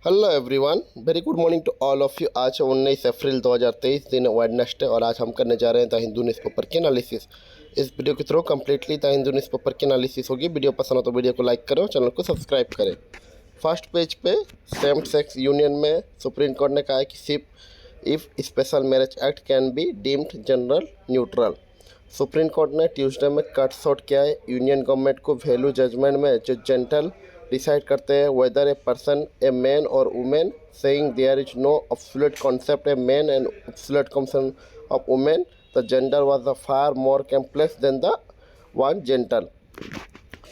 Hello everyone, very good morning to all of you. आज 19 अप्रैल 2023 दिन Wednesday और आज हम करने जा रहे हैं द हिंदू न्यूज़पेपर की एनालिसिस। इस वीडियो के through completely the Hindu newspaper की एनालिसिस होगी। वीडियो पसंद हो तो वीडियो को लाइक करो, चैनल को सब्सक्राइब करें। फर्स्ट पेज पे सेम सेक्स यूनियन में सुप्रीम कोर्ट ने कहा है कि सिर्फ if special marriage act can be deemed gender neutral. Supreme court ने ट्यूसडे में कट शॉर्ट किया है यूनियन गवर्नमेंट को वैल्यू जजमेंट में जो जेंटल डिसाइड करते हैं whether a person a man और women, saying there is no absolute concept a man and absolute concept of women. The gender was the far more complex than the one gentle.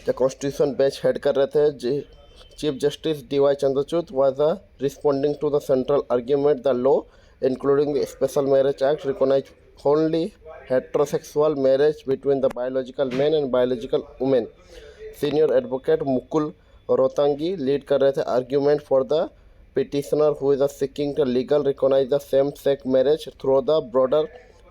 The constitution bench head कर रहे थे chief justice D Y. Chandrachud was responding to the central argument the law, including the Special Marriage Act, recognize only heterosexual marriage between the biological man and biological women. Senior advocate Mukul Rohatgi lead कर रहे थे argument for the petitioner who is seeking to legal recognize the same-sex marriage through the broader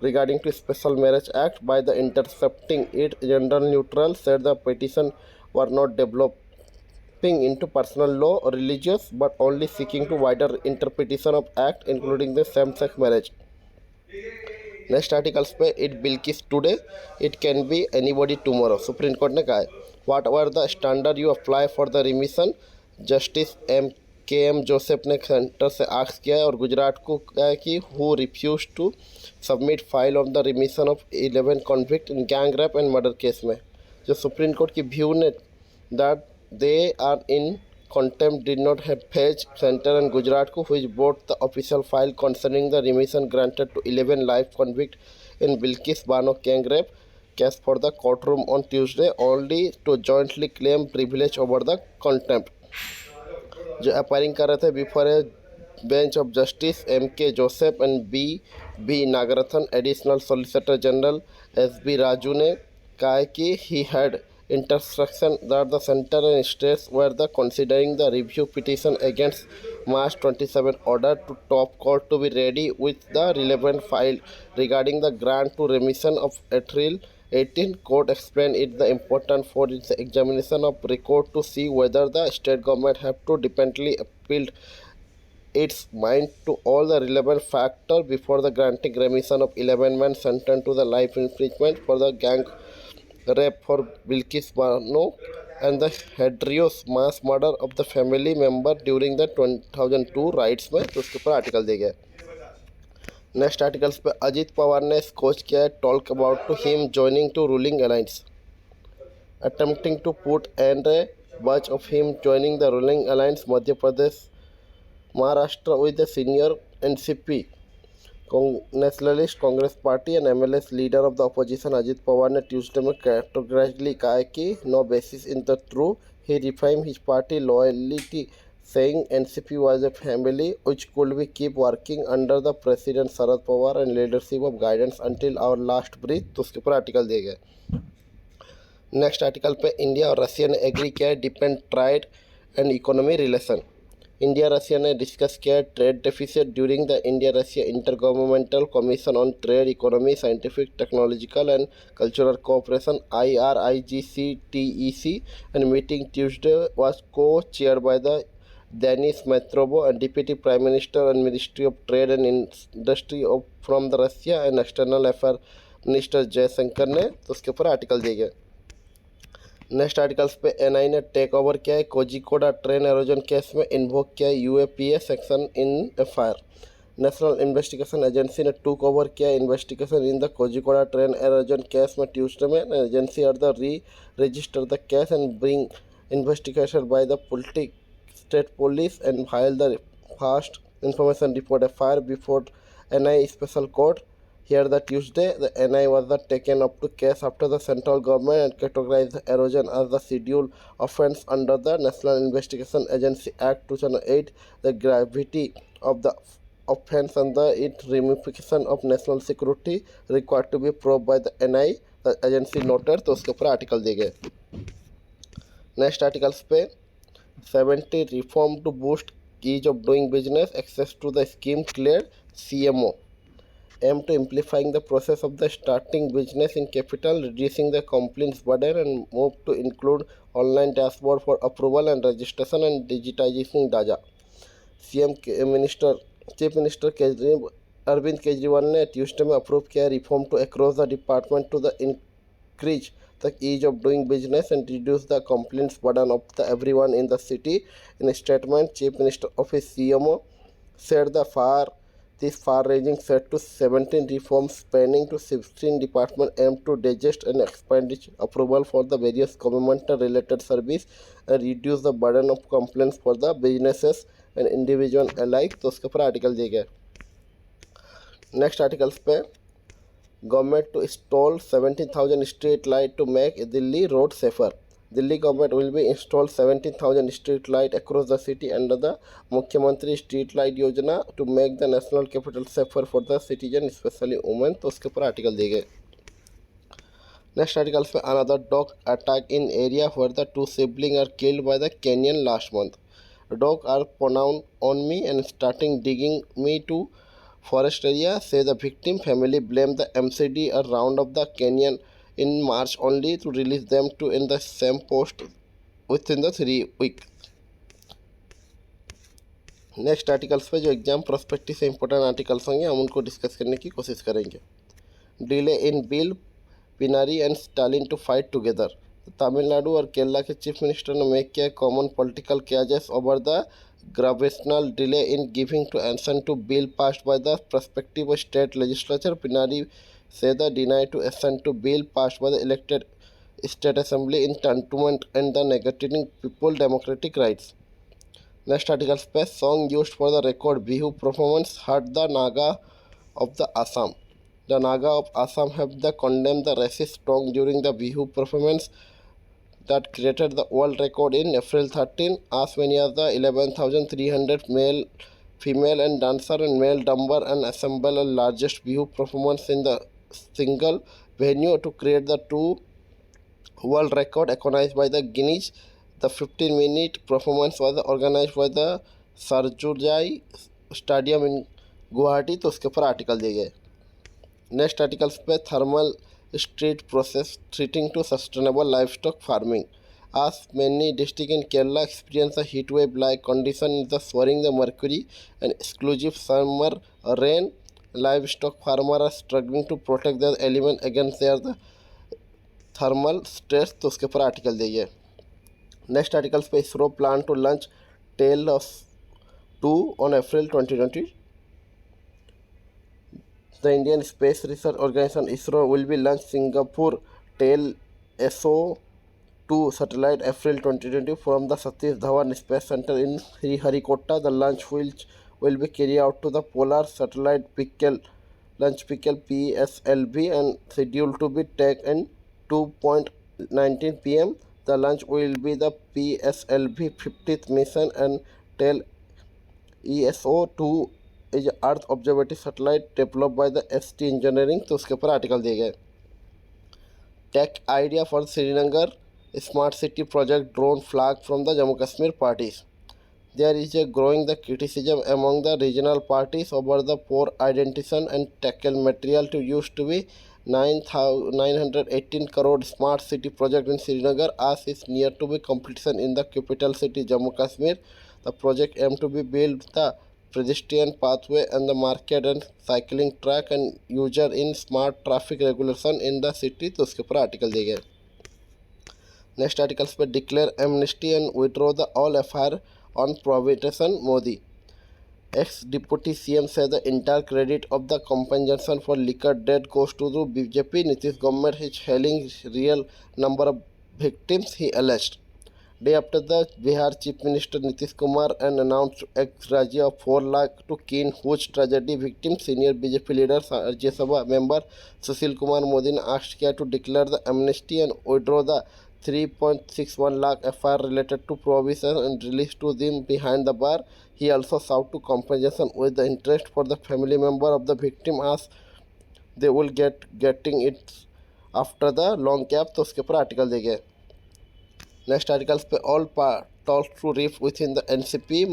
regarding to Special Marriage Act by the intercepting it gender neutral, said the petition were not developing into personal law or religious but only seeking to wider interpretation of act including the same-sex marriage. Next articles पे it Bilkis today it can be anybody tomorrow. Supreme court ने कहा है what are the standard you apply for the remission. Justice M Joseph ने centre से ask किया है और गुजरात को कहा है कि who refuse to submit file of the remission of 11 convict in gang rape and murder case में। जो सुप्रीम कोर्ट की व्यू ने that they are in contempt did not have fetch center and Gujarat ko which brought the official file concerning the remission granted to 11 life convict in Bilkis Bano gang rape case for the courtroom on Tuesday only to jointly claim privilege over the contempt. जो appearing कर रहे थे before a bench of justice M.K. Joseph and B. Nagarathna, additional solicitor general S.B. Raju ने कहा है कि he had instruction that the center and states were the considering the review petition against March 27 order to top court to be ready with the relevant file regarding the grant to remission of April 18. Court explained it the important for its examination of record to see whether the state government have to dependently appeal its mind to all the relevant factors before the granting remission of 11 men sentenced to the life imprisonment for the gang rape for Bilkis Bano and the heterogeneous mass murder of the family member during the 2002 rights में। तो उसके ऊपर article दिए गए। Next articles पे अजीत पवार ने scotch किया है talk about to him joining to ruling alliance, attempting to put end a buzz of him joining the ruling alliance Madhya Pradesh Maharashtra with the senior NCP Nationalist Congress Party and MLAs leader of the opposition Ajit Pawar ने Tuesday में categorically कहा है कि no basis in the true he reaffirm his party loyalty, saying NCP was a family which could be keep working under the president Sharad Pawar and leadership of guidance until our last breath। तो उसके ऊपर article दिए गए। Next article पे India और Russia ने agree किया है depend trade and economy relation. India Russia ने डिस्कस किया है trade deficit during the India Russia inter governmental commission on trade economy scientific technological and cultural cooperation IRIGCTEC and meeting Tuesday was co-chaired by the Denis Metrovo and Deputy Prime Minister and Ministry of Trade and Industry of from the Russia and External Affairs Minister Jaishankar ने। तो उसके ऊपर article दिए गए। Next articles पे NI ने take over किया है कोझिकोड ट्रेन एरोजन केस में इन्वोक किया है UAPA section in FIR. National investigation agency ने टूक ओवर किया है investigation in the Kozhikode train arson case में ट्यूसडे में agency are the register the case and bring investigation by the state police and file the fast information report FIR before NI special court. Here the Tuesday, the NI was taken up to case after the central government and categorized the erosion as the scheduled offence under the National Investigation Agency Act 2008. The gravity of the offence and the its ramification of national security required to be probed by the NI, the agency noted। तो उसके ऊपर article दिए गए। Next articles पे 70 reform to boost ease of doing business access to the scheme clear CMO aim to simplifying the process of the starting business in capital, reducing the compliance burden and move to include online dashboard for approval and registration and digitizing data. Chief minister Arvind Kejriwal ने Tuesday में approve किया reform to across the department to the increase the ease of doing business and reduce the complaints burden of the everyone in the city. In a statement, Chief Minister of his CMO said this far-ranging set to 17 reforms spanning to 16 departments aim to digest and expand approval for the various government-related service and reduce the burden of complaints for the businesses and individual alike. तो उसके ऊपर article दिए गए. Next articles पे government to install 17,000 street light to make Delhi road safer. Delhi government will be installed 17,000 street light across the city under the Mukhyamantri Street Light Yojana to make the national capital safer for the citizen, especially women. तो उसके ऊपर article दिए गए. Next article पे another dog attack in area where the two siblings are killed by the Kenyan last month. Dogs are pronounced on me and starting digging me to forest area, say the victim family. Blame the MCD a round of the Kenyan in March only to release them to in the same post within the 3 weeks. Next articles पे जो exam prospective से important articles होंगे हम उनको discuss करने की कोशिश करेंगे. Delay in bill Pinarayi and Stalin to fight together. Tamil Nadu और केरला के चीफ मिनिस्टर ने मेक किया common political causes over the gravitational delay in giving to एंसन to bill passed by the prospective state legislature. Pinarayi say the deny to assent to bill passed by the elected state assembly in tantamount and the negating people democratic rights. Next article space song used for the record Bihu performance hurt the Naga of the Assam. The Naga of Assam have condemned the racist song during the Bihu performance that created the world record in April 13. As many as the 11,300 male, female and dancer and male drummer and assemble the largest Bihu performance in the single venue to create the two world record recognized by the Guinness. The 15-minute performance was organized by the Sarjurjai Stadium in Guwahati. तो उसके ऊपर article दिए गए. Next articles पे thermal street process treating to sustainable livestock farming. As many districts in Kerala experience a heat wave-like condition in the soaring the mercury and exclusive summer rain, livestock farmers are struggling to protect their element against their thermal stress. तो उसके ऊपर article दिए. Next articles पे ISRO plan to launch tel 2 on April 2020. The Indian Space Research Organization ISRO will be launched Singapore TeLEOS SO2 satellite April 2020 from the Satish Dhawan Space Center in Sriharikota. The launch will be carried out to the Polar Satellite Launch Vehicle PSLV and scheduled to be taken 2:19 p.m. The launch will be the PSLV 50th mission and TEL ESO2 is Earth Observatory satellite developed by the ST Engineering. तो उसके ऊपर article दिए गए. Tech idea for Srinagar Smart City project drone flag from the Jammu Kashmir parties. There is a growing the criticism among the regional parties over the poor identification and tackle material to use to be 918 crore smart city project in Srinagar as is near to be completion in the capital city Jammu Kashmir. The project aims to be build the pedestrian pathway and the market and cycling track and user in smart traffic regulation in the city. तो उसके ऊपर article दिए गए. Next articles पे declare amnesty and withdraw the all FIR on prohibition. Modi ex-deputy CM said the entire credit of the compensation for liquor death goes to the BJP. Nitish government is hailing real number of victims, he alleged. Day after the Bihar Chief Minister Nitish Kumar and announced ex-gratia of 4 lakh to keen huge tragedy victims. Senior BJP leader Rajya Sabha member Sushil Kumar Modi asked Kia to declare the amnesty and withdraw the 3.61 lakh FIR related to prohibition and release to them behind the bar. He also sought to compensation with the interest for the family member of the victim as they will getting it after the long gap. तो उसके ऊपर article दे गए. Next articles पे all talks to rift within the NCP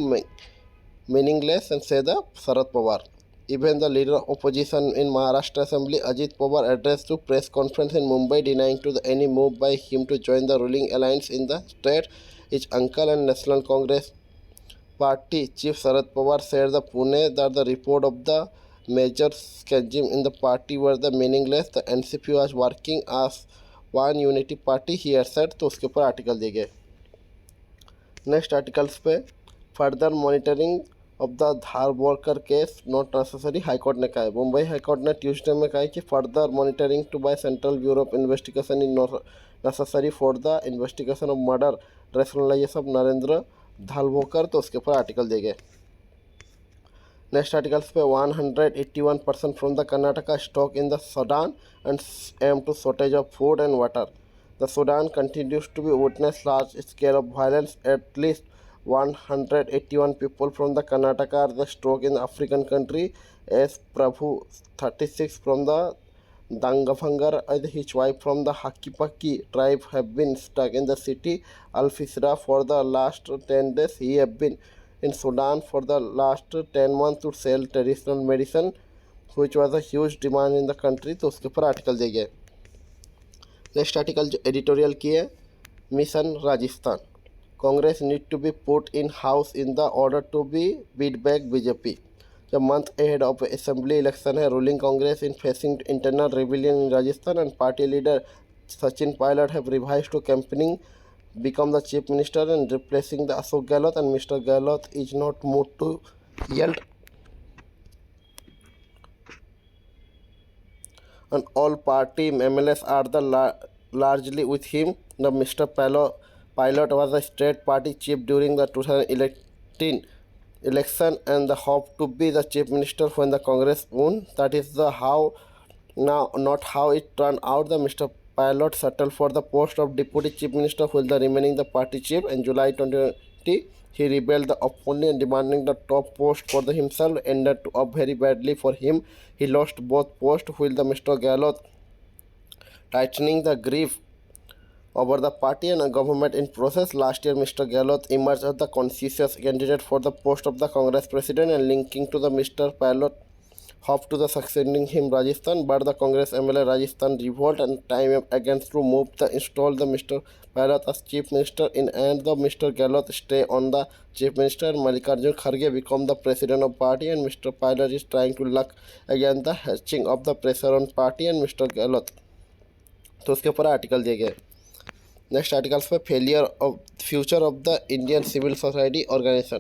meaningless and say the Sharad Pawar. Even the leader of opposition in Maharashtra Assembly, Ajit Pawar, addressed to press conference in Mumbai denying to any move by him to join the ruling alliance in the state. His uncle and National Congress Party Chief Sharad Pawar said the Pune that the report of the major schism in the party were the meaningless. The NCP was working as one unity party, he had said. तो उसके ऊपर article दिए गए. Next articles पे further monitoring of the Dharwadkar case not necessary, high court ने कहा है. Mumbai high court ने ट्यूसडे में कहा है कि further monitoring to by central bureau of investigation in necessary for the investigation of murder rationalisation of Narendra Dharwadkar. तो उसके ऊपर आर्टिकल दिए गए. नेक्स्ट आर्टिकल्स पे 181% from the Karnataka stock in the Sudan and M to shortage of food and water. The Sudan continues to be witness large scale of violence. At least 181 people from the Karnataka are the struck in the African country, as Prabhu 36 from the Dangafangar and his wife from the Hakipaki tribe have been stuck in the city Al-Fisra for the last 10 days. He have been in Sudan for the last 10 months to sell traditional medicine, which was a huge demand in the country. तो उसके ऊपर article दिए गए. Next article जो editorial की है, mission Rajasthan. Congress need to be put in house in the order to be beat back BJP. जब month ahead of assembly election है, ruling Congress in facing internal rebellion in Rajasthan and party leader Sachin Pilot have revised to campaigning become the chief minister and replacing the Ashok Gehlot, and Mr. Gehlot is not moved to yield, and all party MLAs are the largely with him. The Mr. Pilot was a state party chief during the 2018 election and the hope to be the chief minister when the Congress won. That is the how now, not how it turned out. The Mr. Pilot settled for the post of deputy chief minister while the remaining the party chief. In July 2020, he rebelled openly and demanding the top post for himself ended up very badly for him. He lost both posts while the Mr. Gehlot tightening the grip over the party and a government in process. Last year, Mr. Gehlot emerged as the consensus candidate for the post of the Congress president and linking to the Mr. Pilot hope to the succeeding him Rajasthan, but the Congress MLA Rajasthan revolt and time against to move the install the Mr. Pilot as chief minister in and the Mr. Gehlot stay on the chief minister and Mallikarjun Kharge become the president of party and Mr. Pilot is trying to luck against the hatching of the pressure on party and Mr. Gehlot. तो उसके ऊपर article दिए गए. Next articles पे failure of future of the Indian civil society organisation.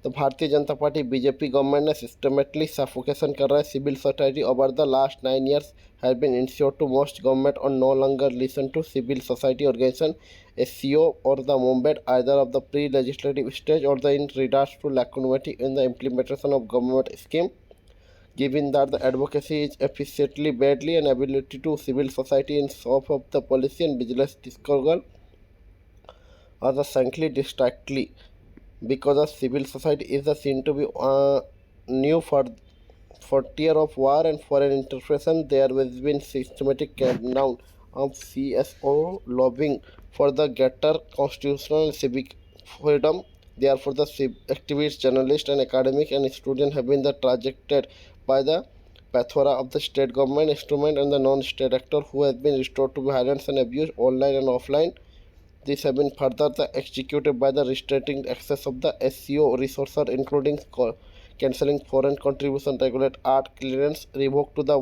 तो Bharatiya Janata Party BJP government ने systematically suffocation कर रहा है civil society over the last 9 years has been insure to most government और no longer listen to civil society organisation SCO और the movement either of the pre legislative stage और the in regards to lacunity in the implementation of government scheme. Given that the advocacy is efficiently badly and ability to civil society in scope of the policy and business discourse are the sanctly distractly because the civil society is the seen to be new for tier of war and foreign intervention. There has been systematic crackdown of CSO lobbying for the greater constitutional and civic freedom. Therefore, the activists, journalists, and academics and students have been trajected by the plethora of the state government instrument and the non-state actor who has been restored to violence and abuse online and offline. These have been further executed by the restricting access of the SCO resources, including cancelling foreign contribution, regulate art clearance, revoke to the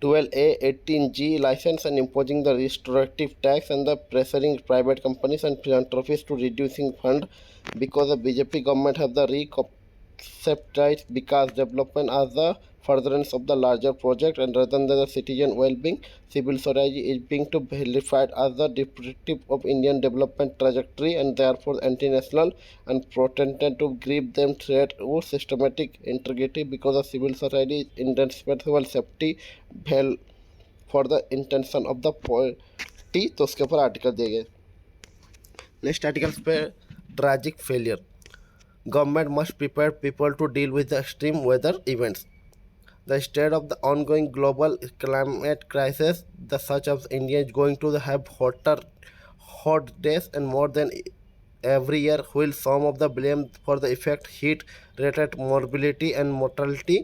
112A 18G license, and imposing the restorative tax and the pressuring private companies and philanthropists to reducing fund because the BJP government have the reconceptualized because development as the furtherance of the larger project and rather than the citizen well-being. Civil society is being to vilified as the derivative of Indian development trajectory and therefore anti-national and pretended to give them threat or systematic integrity because the civil society is indispensable safety valve for the intention of the party. तो उसके ऊपर article दिए गए. Next articles पे tragic failure. Government must prepare people to deal with the extreme weather events. The state of the ongoing global climate crisis, the such as India is going to have hot days and more than every year, while some of the blame for the effect heat related morbidity and mortality.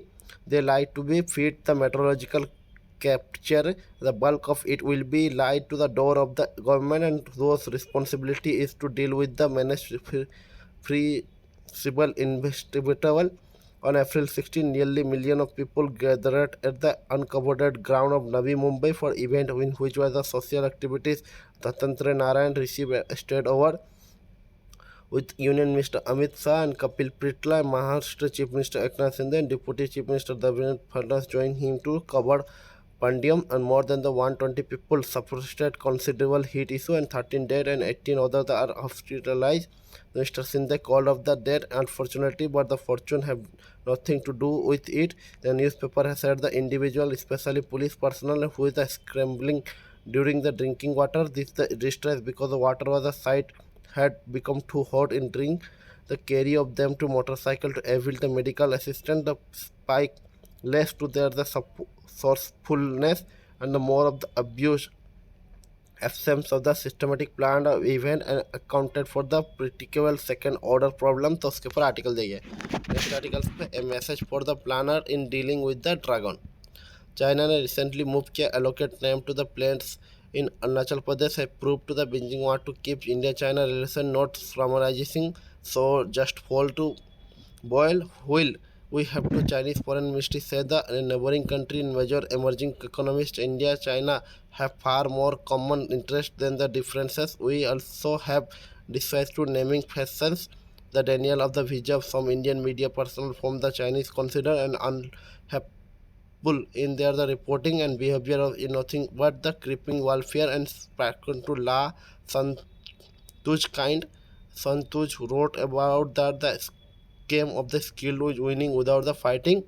They like to be fit the meteorological capture. The bulk of it will be laid to the door of the government and those responsibility is to deal with the feasible investigatable. On April 16, nearly million of people gathered at the uncovered ground of Navi Mumbai for event in which was the social activities. Dattatre Narayan received a state award with Union Minister Amit Shah and Kapil Pritla, Maharashtra Chief Minister Eknath Shinde and Deputy Chief Minister Devendra Fadnavis joined him to cover Pandium, and more than the 120 people suffered considerable heat issue and 13 dead and 18 others are hospitalized. Mr. Shinde called off the death unfortunately, but the fortune have nothing to do with it. The newspaper has said the individual, especially police personnel, who is scrambling during the drinking water, this the distress because the water was a sight had become too hot in drink. The carry of them to motorcycle to avail the medical assistance, the spike less to their the sourcefulness and the more of the abuse absence of the systematic plan of event and accounted for the predictable second order problem. तो उसके ऊपर article देखिए next article पे a message for the planner in dealing with the dragon China ने recently moved के allocate name to the planes in Arunachal Pradesh have proved to the Beijing want to keep India-China relation not traumatizing, so just fall to boil will we have to Chinese foreign ministry said the neighboring country in major emerging economies India China have far more common interest than the differences. We also have decided to naming factions the denial of the visa of some Indian media personnel from the Chinese consider an unhappy in their the reporting and behavior of nothing but the creeping welfare and spoken to La Santuj kind. Santuj wrote about that the game of the skill was winning without the fighting.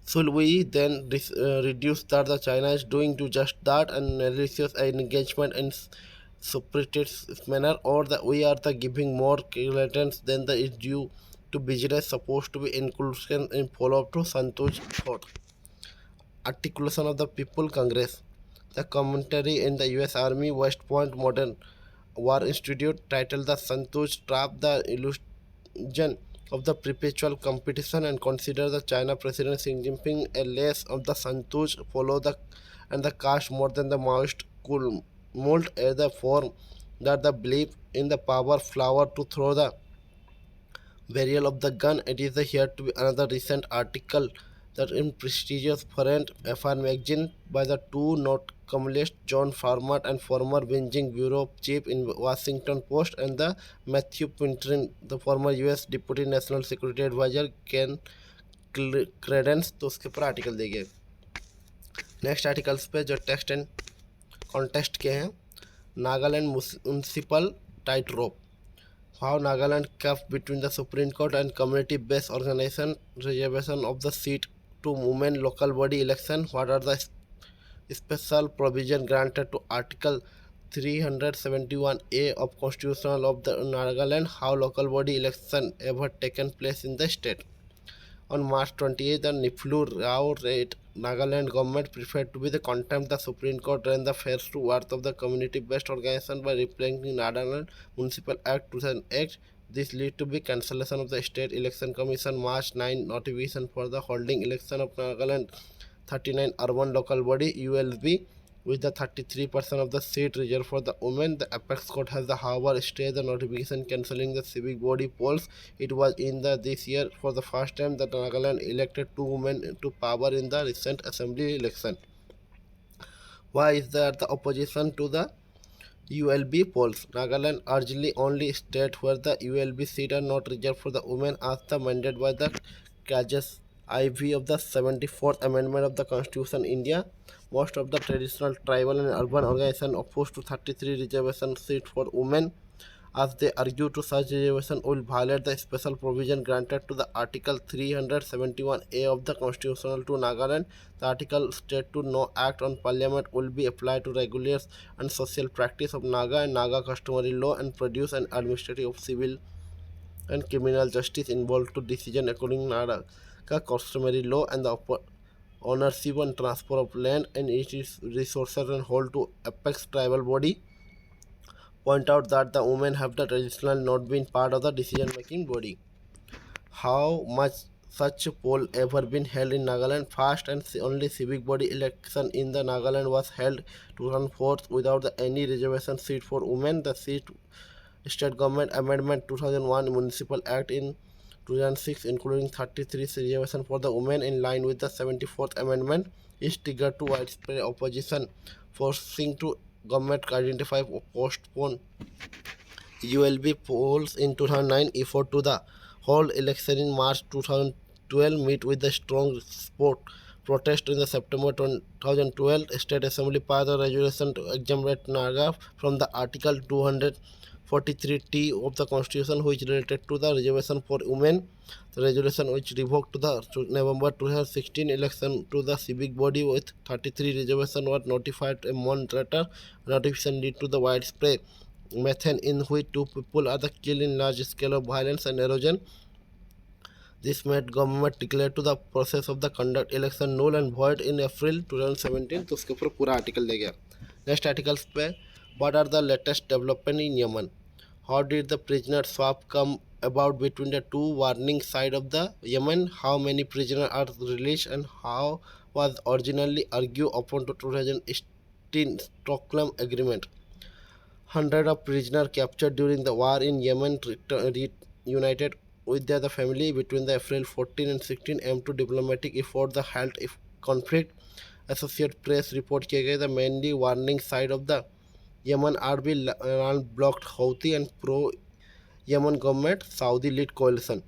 Should we then reduce that the China is doing to just that and malicious engagement in separatist manner, or that we are the giving more credence than the is due to business supposed to be inclusion in follow up to Santuj thought. Articulation of the People Congress. The commentary in the U.S. Army West Point Modern War Institute titled The Santuj Trap the Illusion of the Perpetual Competition and consider the China President Xi Jinping a less of the Santuj follow the and the cast more than the Maoist could mold as the form that the belief in the power flower to throw the burial of the gun. It is here to be another recent article that in prestigious foreign affair magazine by the two not communist John Farmer and former Beijing bureau chief in Washington Post and the Matthew Pintrin, the former US Deputy National Security Advisor can credence. तो उसके ऊपर article देंगे next articles पे जो text and contest के हैं Nagaland municipal tight rope how Nagaland kept between the Supreme Court and community-based organization reservation of the seat to women local body election. What are the special provision granted to Article 371A of Constitution of the Nagaland? How local body election ever taken place in the state? On March 28, the Niflu Rao rate Nagaland government preferred to be the contempt the Supreme Court and the fair to worth of the community-based organization by repealing Nagaland Municipal Act 2008. This led to be cancellation of the State Election Commission March 9 notification for the holding election of Nagaland 39 urban local body ULB with the 33% of the seat reserved for the women. The apex court has however stayed the notification cancelling the civic body polls. It was in this year for the first time that Nagaland elected two women to power in the recent assembly election. Why is there the opposition to the ULB polls? Nagaland urgently only state where the ULB seat are not reserved for the women as the mandate by the Cages IV of the 74th Amendment of the Constitution India. Most of the traditional tribal and urban organizations opposed to 33 reservation seats for women as they argue to such reservation will violate the special provision granted to the Article 371A of the Constitution to Nagaland. The article states to no act on parliament will be applied to regulars and social practice of Naga and Naga customary law and produce an administrative civil and criminal justice involved to decision according to Naga customary law and the ownership and transfer of land and its resources and hold to apex tribal body. Point out that the women have the traditionally not been part of the decision making body. How much such poll ever been held in Nagaland? First and only civic body election in the Nagaland was held 2004 without any reservation seat for women. The seat State Government Amendment 2001 Municipal Act in 2006 including 33 reservation for the women in line with the 74th Amendment is triggered to widespread opposition, forcing to government to identify postpone ULB polls in 2009 effort to the whole election in March 2012 meet with the strong support protest in the September 2012 State Assembly passed a resolution to exempt Naga from the Article 243T of the Constitution which related to the reservation for women. The resolution which revoked the November 2016 election to the civic body with 33 reservations was notified a month later. Notification led to the widespread methane in which two people are killed in large scale of violence and erosion. This made government declare to the process of the conduct election null and void in April 2017. तो उसके ऊपर पूरा article दे गया. Next articles पे what are the latest development in Yemen? How did the prisoner swap come about between the two warring sides of the Yemen? How many prisoners are released and how was originally argued upon the 2018 Stockholm Agreement? Hundreds of prisoners captured during the war in Yemen reunited with their family between the April 14 and 16 aimed to diplomatic effort the health conflict. Associated Press report किए गए the mainly warning side of the Yemen Army blocked Houthi and pro-Yemen government Saudi-led coalition.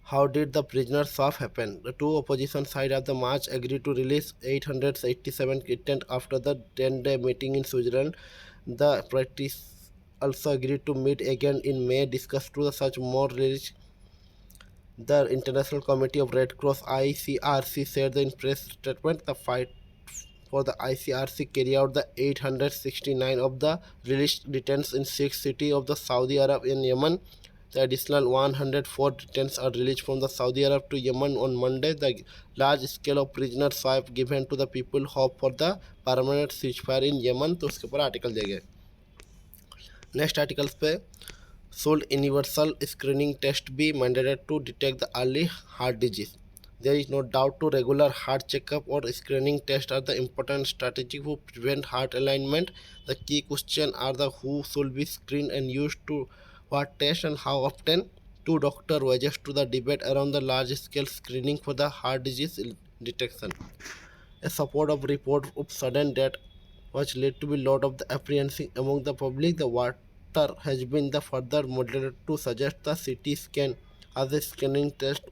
How did the prisoner swap happen? The two opposition sides of the march agreed to release 887 detainees after the 10-day meeting in Switzerland. The parties also agreed to meet again in May, discuss to such more release. The International Committee of Red Cross ICRC said in press statement the fight for the ICRC carried out the 869 of the released detainees in 6 cities of the Saudi Arabia and Yemen. The additional 104 detainees are released from the Saudi Arabia to Yemen on Monday. The large scale of prisoner swap given to the people hope for the permanent ceasefire in Yemen. तो उसके ऊपर article दे गए. Next articles पे should universal screening test be mandated to detect the early heart disease? There is no doubt to regular heart checkup or screening tests are the important strategy to prevent heart alignment. The key question are the who should be screened and used to what test and how often. Two doctors wages to the debate around the large scale screening for the heart disease detection. A support of report of sudden death was led to be lot of the apprehension among the public. The water has been the further moderated to suggest the CT scan as a scanning test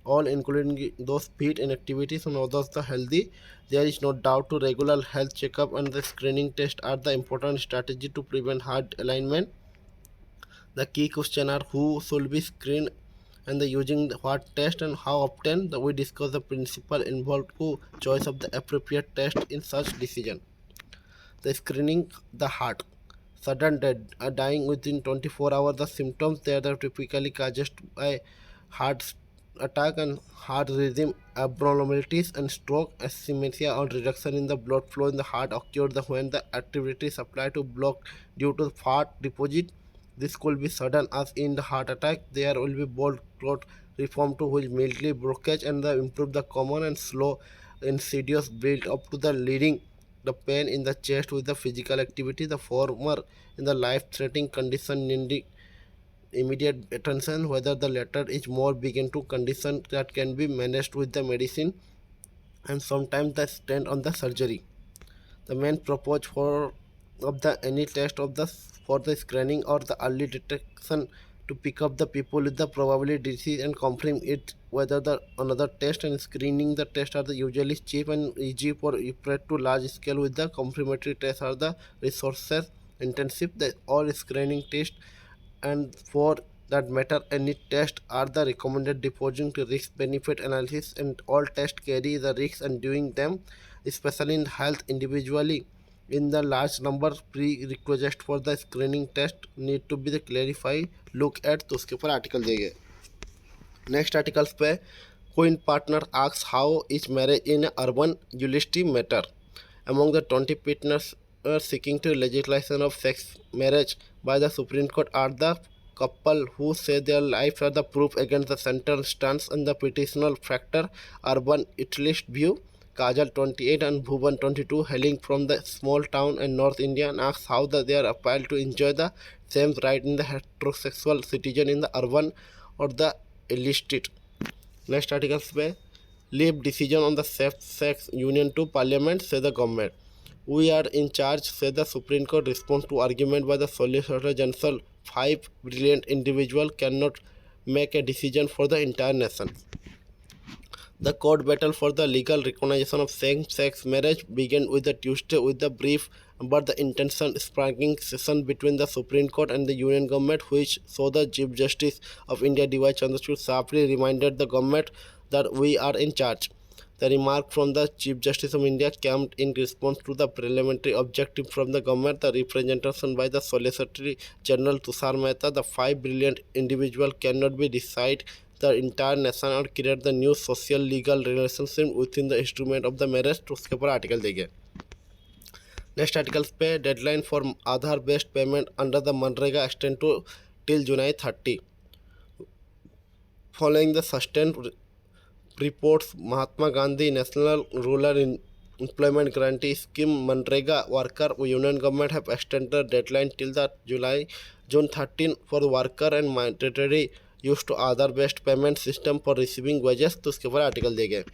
all including those fit in activities and others the healthy. There is no doubt to regular health checkup and the screening test are the important strategy to prevent heart alignment. The key question are who should be screened and the using what test and how often. We discuss the principle involved who choice of the appropriate test in such decision. The screening the heart. Sudden death, dying within 24 hours. The symptoms they are typically caused by heart attack and heart rhythm abnormalities and stroke. Asthenia or reduction in the blood flow in the heart occurred when the activity supply to block due to fat deposit. This could be sudden as in the heart attack. There will be blood clot reform to which mildly blockage and the improve the common and slow insidious build up to the leading the pain in the chest with the physical activity. The former in the life-threatening condition needing immediate attention, whether the latter is more begin to condition that can be managed with the medicine and sometimes the stand on the surgery. The main purpose for of the any test of the for the screening or the early detection to pick up the people with the probability disease and confirm it whether the another test and screening the test are the usually cheap and easy for operate to large scale with the confirmatory tests are the resources intensive. The all screening test and for that matter any test are the recommended deposing to risk benefit analysis and all tests carry the risks and doing them especially in health individually in the large number prerequisite for the screening test need to be the clarified look at. तो उसके ऊपर article देंगे. Next articles पे queen partner asks how is marriage in urban यूलिस्टी matter. Among the 20 partners seeking to legislation of sex marriage by the Supreme Court are the couple who say their lives are the proof against the central stance and the petitional factor. Urban Italist view. Kajal 28 and Bhuvan 22 hailing from the small town in North India and asks how they are appealed to enjoy the same right in the heterosexual citizen in the urban or the illicit. Next articles पे leave decision on the sex union to parliament, say the government. We are in charge, say the Supreme Court response to argument by the Solicitor General. Five brilliant individuals cannot make a decision for the entire nation. The court battle for the legal recognition of same-sex marriage began with the Tuesday with the brief but the intention sparking session between the Supreme Court and the Union government, which saw the Chief Justice of India D.Y. Chandrachud sharply reminded the government that we are in charge. The remark from the Chief Justice of India came in response to the preliminary objective from the government, the representation by the Solicitor General Tushar Mehta. The five brilliant individuals cannot be decide the entire nation और create the new social legal relationship within the instrument of the marriage. तो उसके ऊपर article देंगे. Next articles पे deadline for Aadhaar based payment under the मनरेगा extend to till July 30. Following the sustain reports Mahatma Gandhi National Rural Employment Guarantee Scheme Manrega worker union government have extended the deadline till the June 13 for the worker and mandatory use to Aadhaar based payment system for receiving wages. तो उसके ऊपर article दे गए.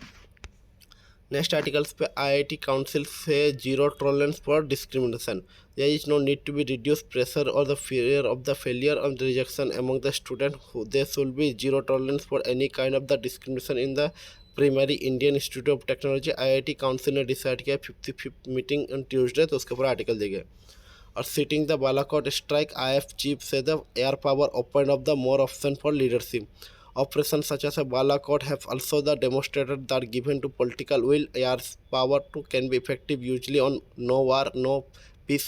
Next articles पे IIT council से zero tolerance for discrimination. There is no need to be reduced pressure or the fear of the failure or the rejection among the students. There should be zero tolerance for any kind of the discrimination in the primary Indian Institute of Technology. IIT council ने decide किया 55th meeting on Tuesday. तो उसके ऊपर article देंगे. और citing the Balakot strike IF chief से the air power open of the more option for leadership. Operations such as a Balakot have also demonstrated that given to political will, air power too can be effective usually on no war, no peace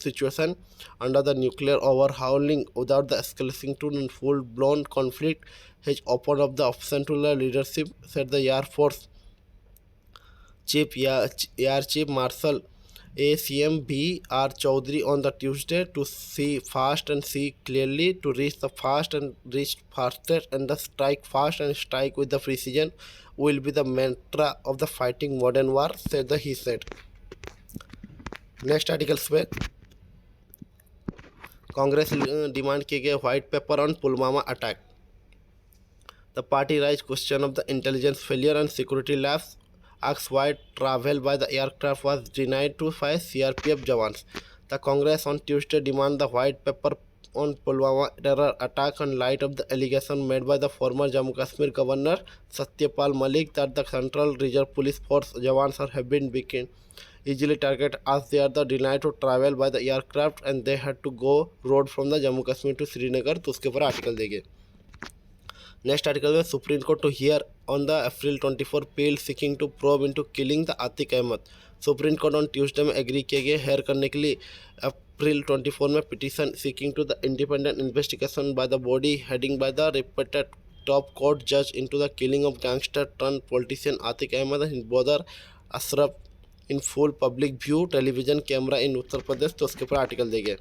situation. Under the nuclear overhauling without the escalating to full-blown conflict has opened up the option to the leadership, said the Air Force Air Chief Marshal ACM B.R. Chaudhary on the Tuesday. To see fast and see clearly, to reach the fast and reach faster, and the strike fast and strike with the precision will be the mantra of the fighting modern war, said he said. Next articles पे Congress demand किए गए white paper on Pulwama attack. The party rise question of the intelligence failure and security labs. Asks why travel by the aircraft was denied to 5 CRPF jawans. The Congress on Tuesday demanded the white paper on Pulwama terror attack in light of the allegation made by the former Jammu Kashmir Governor Satyapal Malik that the Central Reserve Police Force jawans have been easily targeted as they are denied to travel by the aircraft and they had to go road from the Jammu Kashmir to Srinagar. तो उसके ऊपर article देंगे. Next article में supreme court to hear on the April 24 plea seeking to probe into killing the Atiq Ahmed. Supreme court on Tuesday में agree किए गए hear करने के लिए अप्रैल 24 में petition seeking to the independent investigation by the body heading by the repeated top court जज into the killing of gangster turn politician Atiq Ahmed and brother Ashraf in full public view television camera इन उत्तर प्रदेश. तो उसके ऊपर article देंगे.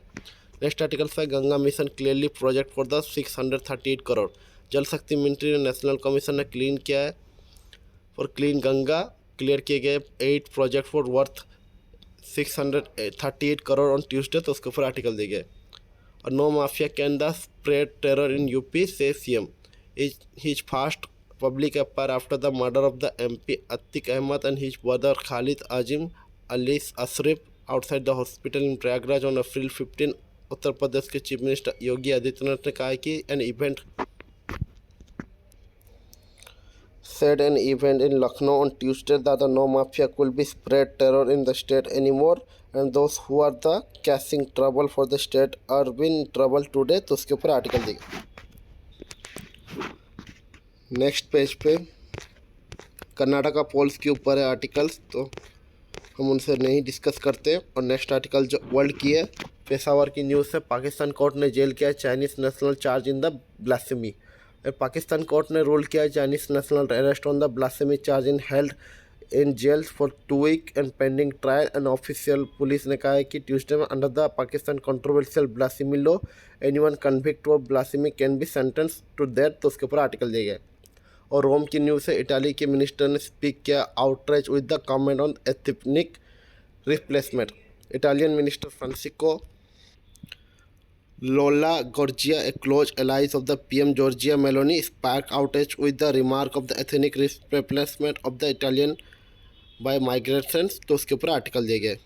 Next article है Ganga mission clearly project for the 638 crore. जल शक्ति ministry ने national commission ने क्लीन किया है फॉर क्लीन गंगा. क्लियर किए गए 8 project for worth 638 crore on Tuesday. तो उसके ऊपर आर्टिकल दिए गए. और no mafia can the spread terror in UP से CM. His fast public appear after the murder of the MP Atiq Ahmed and his brother Khalid Azim Ali Ashraf outside the hospital in Prayagraj on April 15. Uttar Pradesh के chief minister Yogi Adityanath ने कहा कि an event in Lucknow on Tuesday that the no mafia could be spread terror in the state anymore and those who are the causing trouble for the state are in trouble today. तो उसके ऊपर article देगा. Next page पे Karnataka poles के ऊपर है articles, तो हम उनसे नहीं डिस्कस करते. और नेक्स्ट आर्टिकल जो वर्ल्ड की है, पेशावर की न्यूज़ है. पाकिस्तान कोर्ट ने जेल किया Chinese national charge in the blasphemy. Pakistan court ने रूल किया Chinese national arrest on the blasphemy charge in held in jail for 2 week and pending trial. And official police ने कहा है कि ट्यूसडे में under the Pakistan controversial blasphemy law anyone convict of blasphemy can be sentence to death. तो उसके ऊपर article दिए गए. और रोम की न्यूज़ है, इटाली के मिनिस्टर ने स्पीक किया outreach with the comment on ethnic replacement. Italian minister Francisco Lola Georgia, a close ally of the PM Giorgia Meloni, sparked outrage with the remark of the ethnic replacement of the Italian by migrants। तो उसके ऊपर article दिए गए।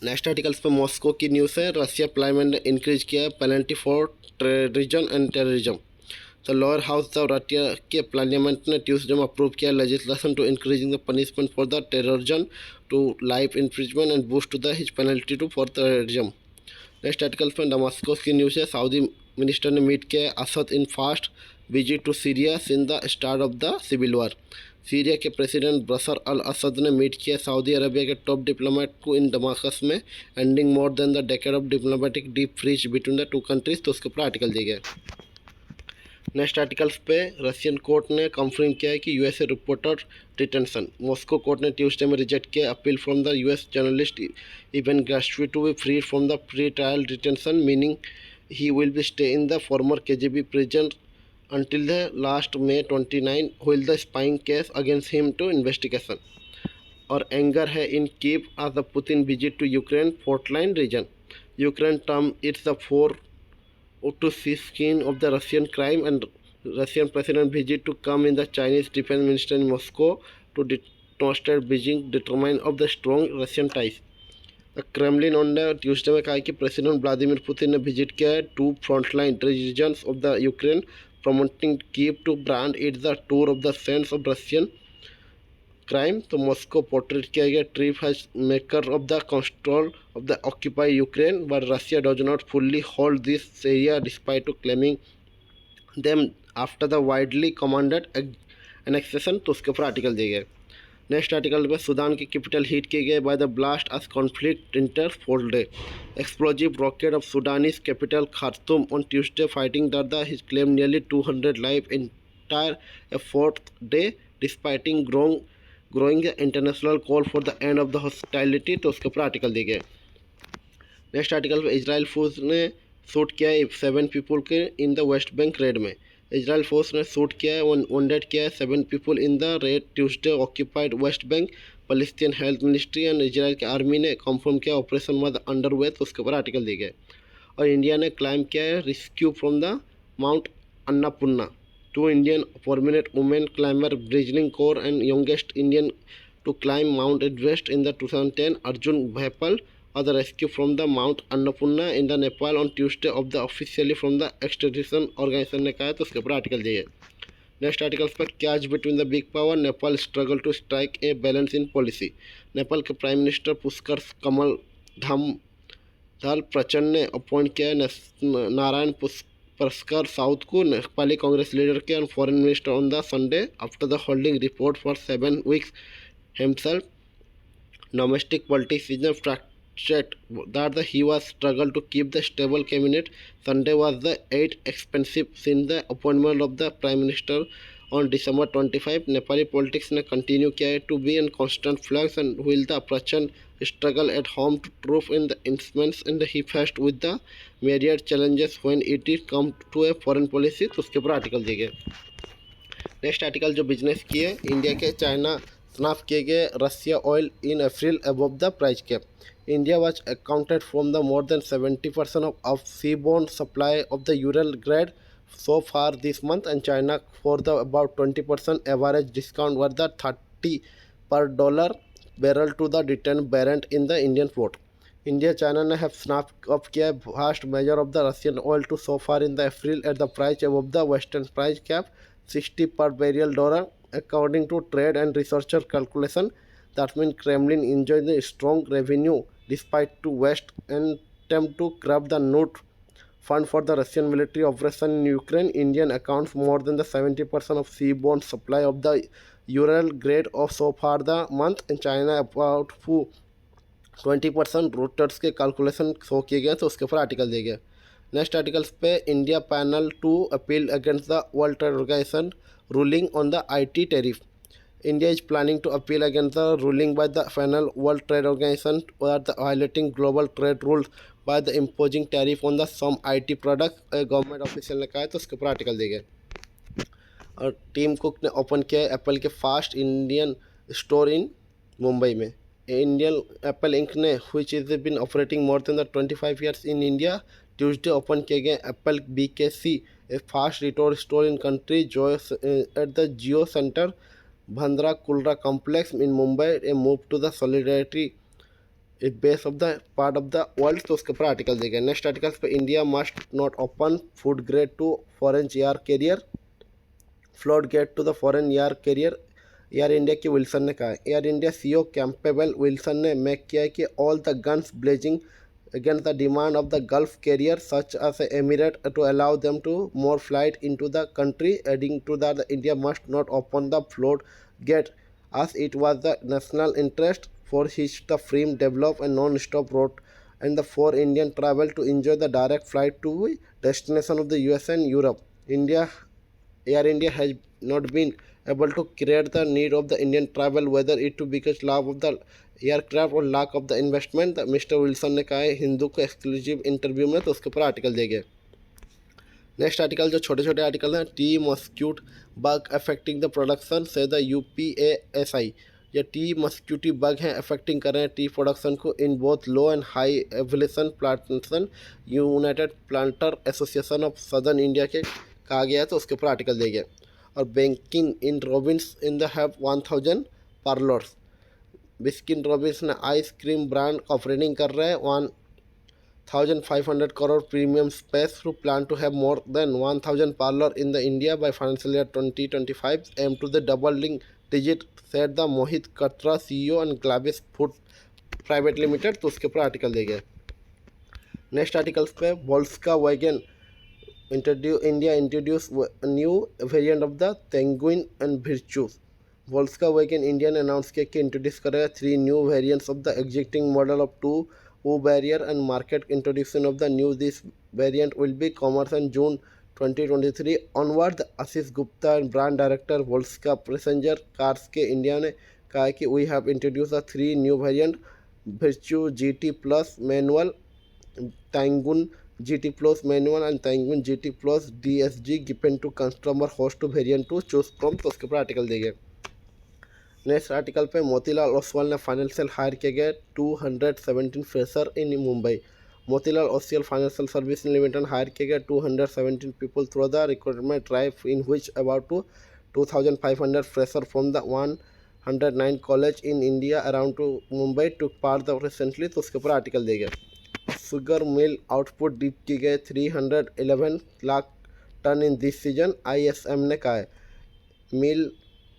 Next articles पे Moscow की news है, Russia parliament ने increase किया है penalty for treason and terrorism. तो लोअर हाउस ऑफ रशिया के पार्लियामेंट ने ट्यूसडे में अप्रूव किया legislation to increasing the punishment for the terrorism to life imprisonment and boost to the his penalty to for terrorism. Next article पर Damascus की news है, Saudi minister ने meet किया Assad in fast visit to Syria since the start of the civil war. Syria के president Bashar al Assad ने meet किया Saudi Arabia के top diplomat को इन दमास्कस में, ending more than the decade of diplomatic deep freeze between the two countries. तो उसके ऊपर article दिए गए। नेक्स्ट आर्टिकल्स पे रशियन कोर्ट ने कंफर्म किया है कि USA reporter detention. Moscow court ने ट्यूसडे में रिजेक्ट किया appeal from the US journalist Evan गास्वी to be free from the pre trial detention, meaning he will be stay in the former KGB prison until the last May 29 while the spying case against him to investigation। और anger है इन Kyiv as the Putin visit to Ukraine Portland region। Ukraine term it's the four to see skin of the Russian crime and Russian president visit to come in the Chinese defense minister in Moscow to demonstrate Beijing determined of the strong Russian ties। Kremlin ने Tuesday में कहा कि president Vladimir Putin ने visit किया है to frontline regions of the Ukraine, promoting Kyiv to brand it the tour of the sense of Russian crime। तो Moscow portrait किया गया trip has maker of the control of the occupy Ukraine but Russia does not fully hold this area despite to claiming them after the widely commanded annexation. तो उसके ऊपर article दिए गए। Next article में Sudan की capital hit किए गए by the blast as conflict enter fold day. Explosive rocket of Sudanese capital Khartoum on Tuesday fighting that the his claim nearly 200 life entire a fourth day despiting growing the international call for the end of the hostility. तो उसके ऊपर article दिए गए। Next article में Israel force ने shoot किया है 7 people के in the West Bank raid में। इजराइल फोर्स ने शूट किया है वॉन्डेड किया है 7 people in the raid Tuesday occupied West Bank. Palestine health ministry and Israel की आर्मी ने कंफर्म किया ऑपरेशन वाज अंडर वे। तो उसके ऊपर आर्टिकल दिए गए। और इंडिया ने क्लाइम किया है rescue from the mount Annapurna. 2 Indian permanent women climber ब्रिजलिंग Kaur and youngest Indian to climb mount Everest in the 2010 Arjun भैपल or the rescue from the Mount Annapurna in the Nepal on Tuesday of the officially from the extradition organization ने कहा है। तो उसके ऊपर article दिए। Next articles पर clash between the big power, Nepal struggle to strike a balance in policy. Nepal के prime minister Pushkar Kamal Dham Prachanda ने अपॉइंट किया नारायण पुष्कर साउथ को नेपाली कांग्रेस लीडर के foreign minister on the Sunday after the holding report for 7 weeks himself। Domestic politician said that he was struggled to keep the stable cabinet। Sunday was the 8th expensive since the appointment of the prime minister on December 25। Nepali politics ने continue किया है to be in constant flux and will the Prachand struggle at home to prove in the instruments and he faced with the myriad challenges when it is come to a foreign policy। तो उसके ऊपर article दिए गए। Next article जो business की है, India के China snap किए गए Russia oil in April above the price cap. India was accounted from the more than 70% of seaborne supply of the Ural grade so far this month, and China for the about 20% average discount worth the 30 per dollar barrel to the return Brent in the Indian port। India China ने have snapped up किया vast measure of the Russian oil to so far in the April at the price above the western price cap 60 per barrel dollar according to trade and researcher calculation। That means Kremlin enjoys the strong revenue despite to West and attempt to grab the note fund for the Russian military operation in Ukraine। Indian accounts more than the 70% of seaborne supply of the Ural grade of so far the month, and China about 20%। Reuters के calculation show किए गए। तो उसके ऊपर article दिए गए। Next articles पे India panel to appeal against the world trade organization ruling on the IT tariff। India is planning to appeal against the ruling by the final World Trade Organization that the violating global trade rules by the imposing tariff on the some IT products। Government official ने कहा है। तो उसके ऊपर article दिए गए। और Tim Cook ने ओपन किया है एप्पल के fast Indian store in Mumbai में। इंडियन एप्पल इंक ने which is been operating more than the 25 years in India Tuesday open किए गए Apple BKC a fast retail store in country जो at the Jio centre Bandra Kurla complex in Mumbai a move to the solidarity base of the part of the world. तो उसके ऊपर article दिए गए। Next articles पे India must not open food grade to foreign air carrier, float gate to the foreign air carrier. Air India की Wilson ने कहा है। Air India CEO Campbell Wilson ने मेक किया है कि all the guns blazing against the demand of the Gulf carrier such as Emirate to allow them to more flight into the country, adding to that the India must not open the float gate as it was the national interest for which the free develop a non-stop route and the for Indian travel to enjoy the direct flight to destination of the US and Europe. Air India has not been able to create the need of the Indian travel, whether it to because love of the aircraft और lack of the investment. Mister Wilson ने कहा है हिंदू को exclusive interview में। तो उसके ऊपर article दिए गए। नेक्स्ट आर्टिकल जो छोटे छोटे आर्टिकल हैं, tea mosquito bug affecting the production से द UPSI। ये टी मस्क्यूटी बग हैं अफेक्टिंग कर रहे हैं टी प्रोडक्शन को in both low and high elevation plantation. United Planter Association of Southern India के कहा गया है। तो उसके ऊपर आर्टिकल दिए गए। और banking in Robbins in the have 1000 parlours. Baskin Robbins ने आइसक्रीम ब्रांड ऑपरेटिंग कर रहे हैं 1500 crore premium space to plan to have more than 1000 parlour in the India by financial year 2025 aim to the doubling digit said the Mohit Khattar CEO and Graviss Food Private Limited. तो उसके ऊपर article दिए गए। Next articles पे Volkswagen India introduce new variant of the Taigun and Virtus. Volkswagen India ने announce किया कि introduce करेगा 3 new variants of the existing model of 2 barrier and market introduction of the new this variant will be commence in June 2023 onward. Ashish Gupta and brand director वोल्क्सका passenger cars के India ने कहा है कि we have introduce the 3 new variant Virtus GT plus manual, Taigun GT plus manual and Taigun GT plus DSG given to customer host to variant to choose from. तो उसके ऊपर article दिए गए। नेक्स्ट आर्टिकल पे मोतीलाल ओसवाल ने financial higher किए गए 217 fresher in Mumbai. Motilal Oswal Financial Service Limited hire किए गए 217 people through the recruitment drive in which about 2500 fresher from the 109 college in India around to Mumbai to part the recently. तो उसके ऊपर आर्टिकल दिए गए। शुगर मिल आउटपुट डिप की गए 311 lakh ton in this season. ISM ने कहा है मिल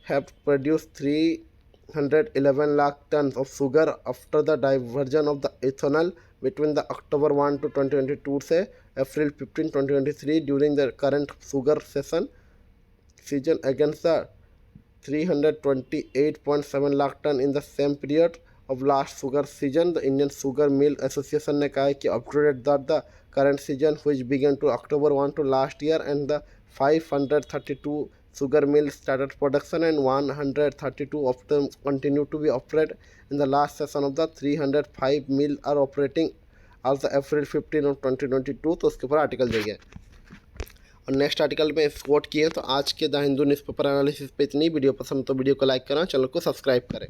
have produced 311 lakh tons of sugar after the diversion of the ethanol between the October 1 to 2022 से April 15, 2023 during the current sugar season against the 328.7 lakh ton in the same period of last sugar season। The Indian Sugar Mill Association ने कहा है कि updated that the current season which began to October 1 to last year and the 532 sugar mills started production and 132 of them continue to be operated in the last session of the 305 mill are operating as the April 15 of 2022। तो उसके ऊपर article दिए गए। और next article में coat किए। तो आज के द हिंदू न्यूज़पेपर एनालिसिस पे इतनी। वीडियो पसंद तो वीडियो को लाइक करें, चैनल को सब्सक्राइब करें।